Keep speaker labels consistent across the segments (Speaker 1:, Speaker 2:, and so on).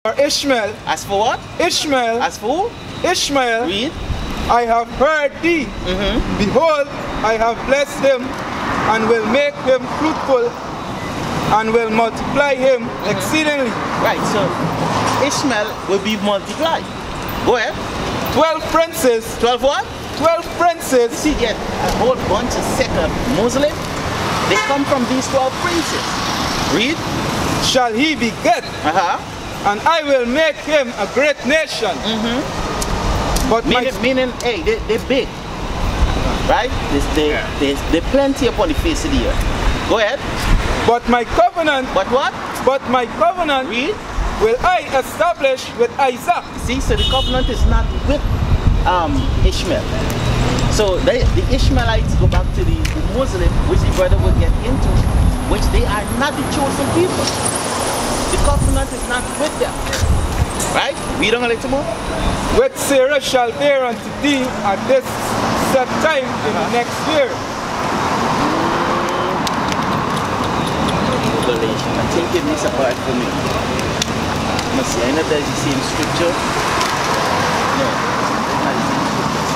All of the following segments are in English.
Speaker 1: For Ishmael.
Speaker 2: As for what?
Speaker 1: Ishmael.
Speaker 2: As for?
Speaker 1: Ishmael.
Speaker 2: Read.
Speaker 1: I have heard thee. Behold, I have blessed him and will make him fruitful and will multiply him exceedingly.
Speaker 2: Right, so Ishmael will be multiplied. Go ahead.
Speaker 1: 12 princes.
Speaker 2: 12 what?
Speaker 1: 12 princes.
Speaker 2: See, get a whole bunch of secular Muslim. They come from these 12 princes. Read.
Speaker 1: Shall he beget, and I will make him a great nation. But
Speaker 2: meaning, hey, they're big, right? There's plenty upon the face of the earth. Go ahead.
Speaker 1: But my covenant.
Speaker 2: But what?
Speaker 1: But my covenant.
Speaker 2: Read.
Speaker 1: Will I establish with Isaac.
Speaker 2: See, so the covenant is not with Ishmael. So the Ishmaelites go back to the Muslim, which the brother will get into, which they are not the chosen people. The covenant is not with them. Right? Read on a little more.
Speaker 1: Which Sarah shall bear unto thee at this set time in the next year.
Speaker 2: Revelation. I think it needs a part for me. Must see, I know there's the same scripture. No, not the same scripture.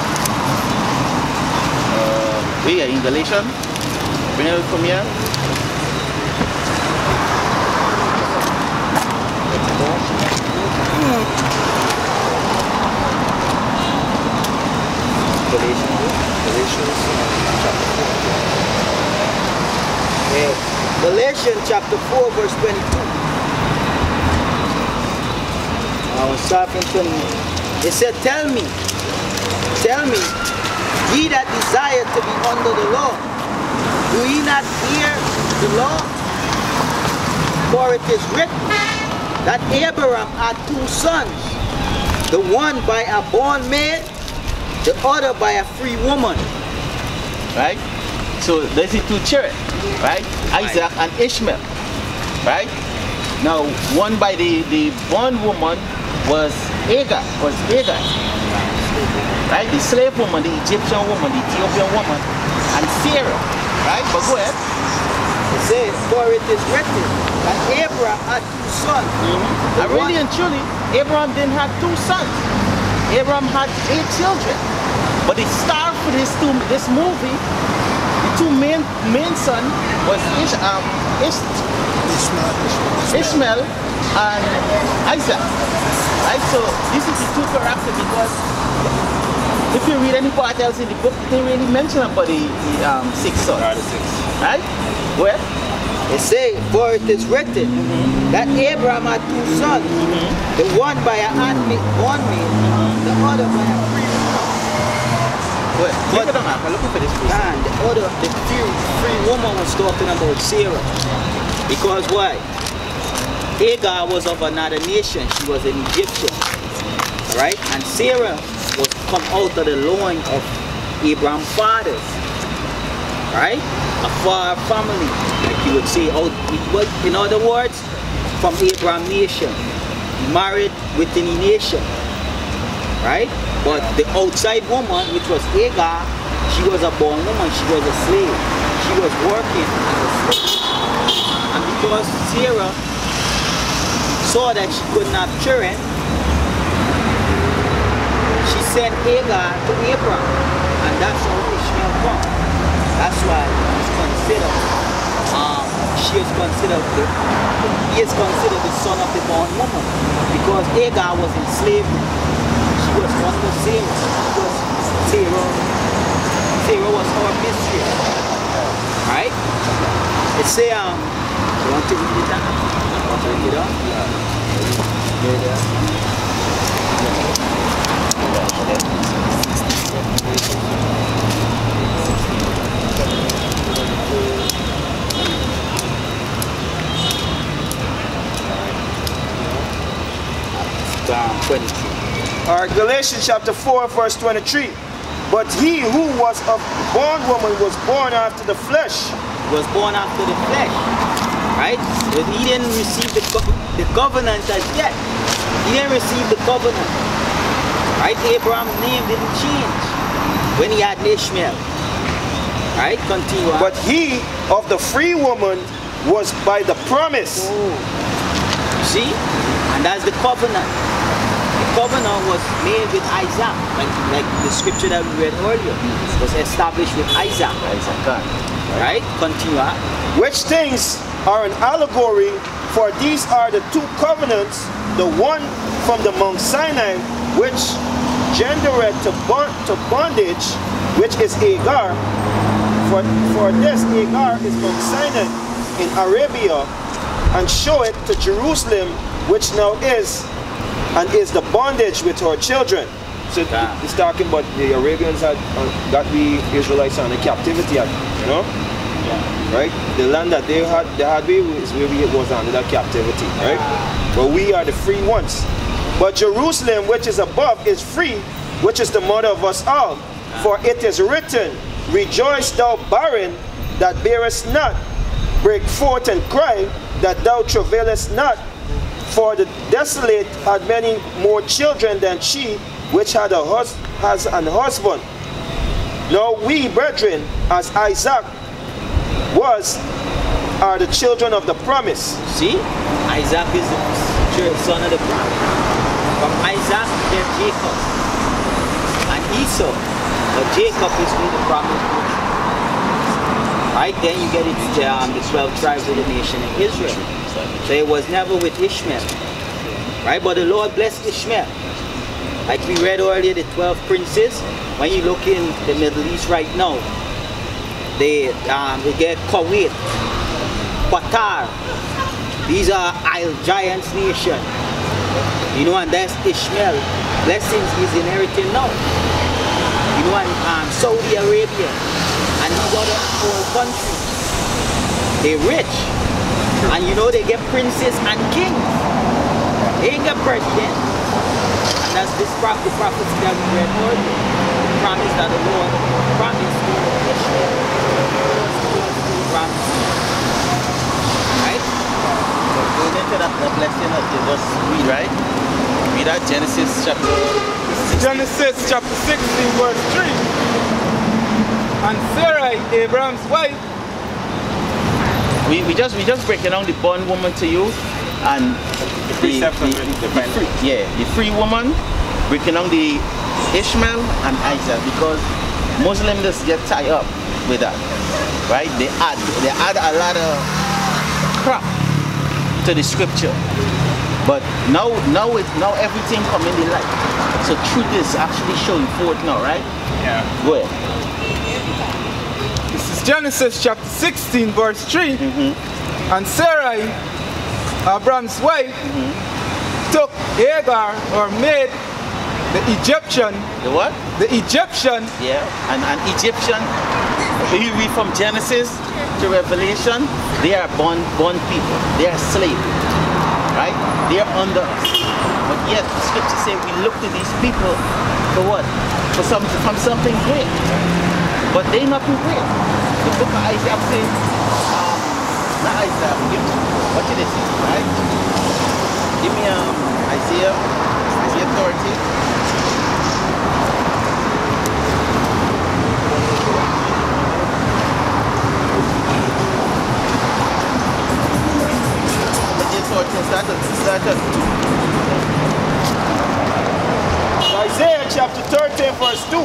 Speaker 2: We are in Galatians. Bring it from here.
Speaker 3: Galatians chapter 4 verse 22. I'll start from 20. It said, tell me, ye that desire to be under the law, do ye not hear the law? For it is written that Abraham had 2 sons, the one by a born man, the other by a free woman.
Speaker 2: Right? So there's the 2 children, right? Isaac and Ishmael, right? Now, one by the born woman was Hagar, right? The slave woman, the Egyptian woman, the Ethiopian woman, and Sarah, right? But go ahead.
Speaker 3: It says, for it is written that Abraham had 2 sons.
Speaker 2: And really and truly, Abraham didn't have 2 sons. Abraham had 8 children. But the star for this movie, the 2 main sons was Ishmael and Isaac. Right? So this is the 2 characters, because if you read any part else in the book, they really mention about the 6 sons. Right? Where?
Speaker 3: It says, for it is written that Abraham had 2 sons, the one by a born man, the other by a free woman.
Speaker 2: But I'm looking for this place.
Speaker 3: And the free woman was talking about Sarah. Because why? Hagar was of another nation. She was an Egyptian. Alright? And Sarah was come out of the loin of Abraham's fathers. Right? A far family, like you would say. In other words, from Abraham's nation. Married within a nation. Right? But the outside woman, which was Hagar, she was a born woman, she was a slave. She was working as a slave. And because Sarah saw that she couldn't have children, she sent Hagar to Abraham. And that's how Ishmael comes. That's why he is considered the son of the born woman. Because Hagar was in slavery. She was under Sarah. Sarah was her mistress. Right? It say, you want to read it down? Want to read it down? Down 23.
Speaker 4: Alright, Galatians chapter 4 verse 23. But he who was of born woman was born after the flesh.
Speaker 3: Was born after the flesh. Right? But he didn't receive the covenant as yet. He didn't receive the covenant. Right? Abraham's name didn't change when he had Ishmael. Right? Continue on.
Speaker 4: But he of the free woman was by the promise.
Speaker 3: You see? And that's the covenant. The covenant was made with Isaac, like the scripture that we read earlier. It was established with Isaac. Right? Continue.
Speaker 4: Which things are an allegory, for these are the two covenants, the one from the Mount Sinai, which gendereth to bondage, which is Hagar. For this Hagar is Mount Sinai in Arabia, and showeth to Jerusalem, which now is, and is the bondage with her children. So it's talking about the Arabians that we Israelites are in captivity at, you know? Right? The land that they had is where we was under that captivity, right? But we are the free ones. But Jerusalem, which is above, is free, which is the mother of us all. For it is written, rejoice thou barren that bearest not, break forth and cry that thou travailest not. For the desolate had many more children than she which has an husband. Now we, brethren, as Isaac was, are the children of the promise.
Speaker 3: See, Isaac is the son of the promise. From Isaac, there's Jacob and Esau. But Jacob is who the promise was. Right, then you get into the 12 tribes of the nation of Israel. So it was never with Ishmael. Right, but the Lord blessed Ishmael. Like we read earlier, the 12 princes. When you look in the Middle East right now, they get Kuwait, Qatar. These are Isle Giants nation. You know, and that's Ishmael. Blessings is inheriting now. You know, and Saudi Arabia and these other four countries, they're rich. And you know, they get princes and kings. They ain't get president. And that's the prophecy that we read earlier. The promise that the Lord promised to Ishmael. Right?
Speaker 2: So going into that blessing that you just read, right? Read that Genesis chapter.
Speaker 1: Genesis chapter 16 verse 3. And Sarai, Abraham's wife.
Speaker 2: We just breaking down the bondwoman to you, and the free woman, breaking down the Ishmael and Isaac, because Muslims just get tied up with that, right? They add a lot of crap to the scripture, but now everything come in the light. So truth is actually showing forth now, right?
Speaker 1: Yeah.
Speaker 2: Go ahead.
Speaker 1: This is Genesis chapter 16 verse 3. And Sarai, Abraham's wife, took Hagar, or maid, the Egyptian.
Speaker 2: The what?
Speaker 1: The Egyptian.
Speaker 2: Yeah, and Egyptian, if you read from Genesis to Revelation, they are born people. They are slaves, right? They are under us. But yet the scripture says we look to these people for what? For something great. But they nothing great. The book of Isaiah says, not Isaiah, what did it say, right? Give me Isaiah 30.
Speaker 4: Isaiah chapter 13 verse 2.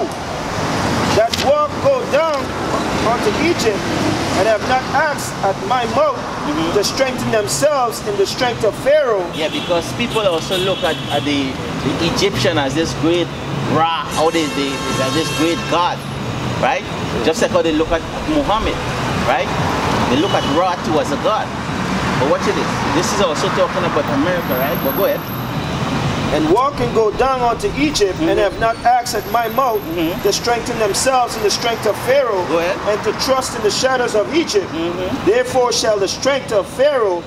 Speaker 4: That walk go down unto Egypt, and have not asked at my mouth to strengthen themselves in the strength of Pharaoh.
Speaker 2: Yeah, because people also look at the Egyptian as this great Ra, how they as this great God, right? Just like how they look at Muhammad, right? They look at Ra too as a God. But watch this. This is also talking about America, right? But go ahead.
Speaker 4: And walk and go down unto Egypt, and have not asked at my mouth to strengthen themselves in the strength of Pharaoh, and to trust in the shadows of Egypt. Therefore shall the strength of Pharaoh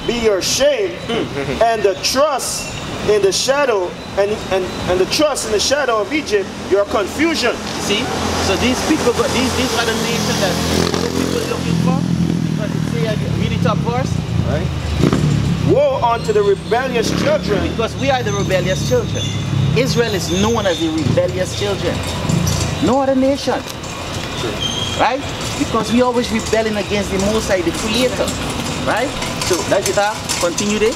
Speaker 4: be your shame, and the trust in the shadow and the trust in the shadow of Egypt your confusion.
Speaker 2: See? So these people, these are the nations that people are looking for. Because it says, read it up first.
Speaker 4: Right? Woe unto the rebellious children.
Speaker 2: Because we are the rebellious children. Israel is known as the rebellious children. No other nation. Right? Because we always rebelling against the Most High, the Creator. Right? So that's it. Continue there.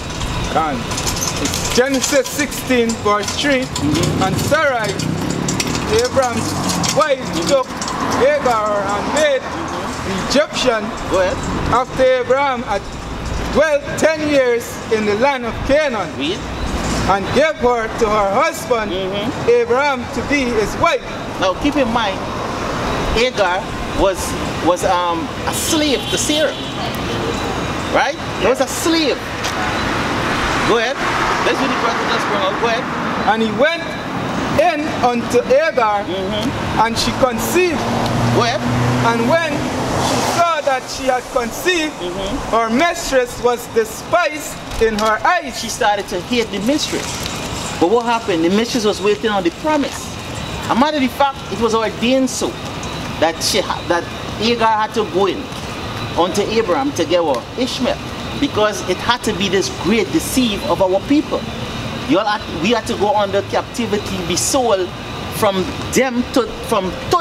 Speaker 1: Genesis 16 verse 3. And Sarai, Abraham's wife, took Hagar and made the Egyptian.
Speaker 2: Go ahead.
Speaker 1: After Abraham had dwelt 10 years in the land of Canaan,
Speaker 2: Read.
Speaker 1: and gave her to her husband Abraham to be his wife.
Speaker 2: Now keep in mind, Hagar was a slave to Sarah. Right? He was a slave. Go ahead. Let's do the brother just bring out. Go ahead.
Speaker 1: And he went in unto Hagar, and she conceived.
Speaker 2: Go ahead.
Speaker 1: And when she saw that she had conceived, her mistress was despised in her eyes.
Speaker 2: She started to hate the mistress. But what happened? The mistress was waiting on the promise. A matter of fact, it was ordained so that that Hagar had to go in unto Abraham to get her Ishmael, because it had to be this great deceive of our people. We had to go under captivity, be sold from them to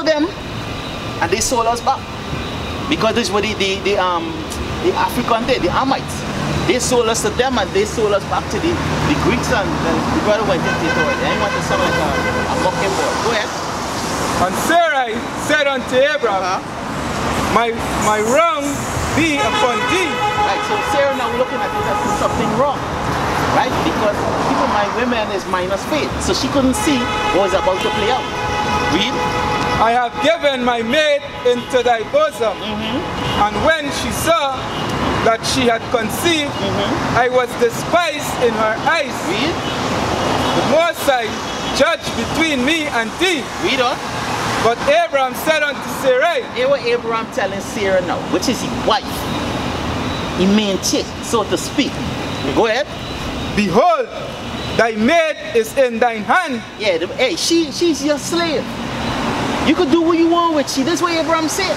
Speaker 2: them, and they sold us back. Because this was the African day, the Hamites. They sold us to them and they sold us back to the Greeks, and the brother went into it. They want to sound like a mockingbird. Go ahead.
Speaker 1: And Sarai said unto Abraham, my wrong be upon thee.
Speaker 2: Right, so Sarah now looking at it as something wrong. Right? Because people, my women is minus faith. So she couldn't see what was about to play out. Read.
Speaker 1: I have given my maid into thy bosom. And when she saw that she had conceived, I was despised in her eyes.
Speaker 2: Read.
Speaker 1: The Mosai judged between me and thee.
Speaker 2: Read on.
Speaker 1: But Abraham said unto Sarai.
Speaker 2: Here what Abraham telling Sarah now, which is his wife, his main chick, so to speak. Go ahead.
Speaker 1: Behold, thy maid is in thine hand.
Speaker 2: Yeah, hey, she's your slave. You could do what you want with she. That's what Abraham said.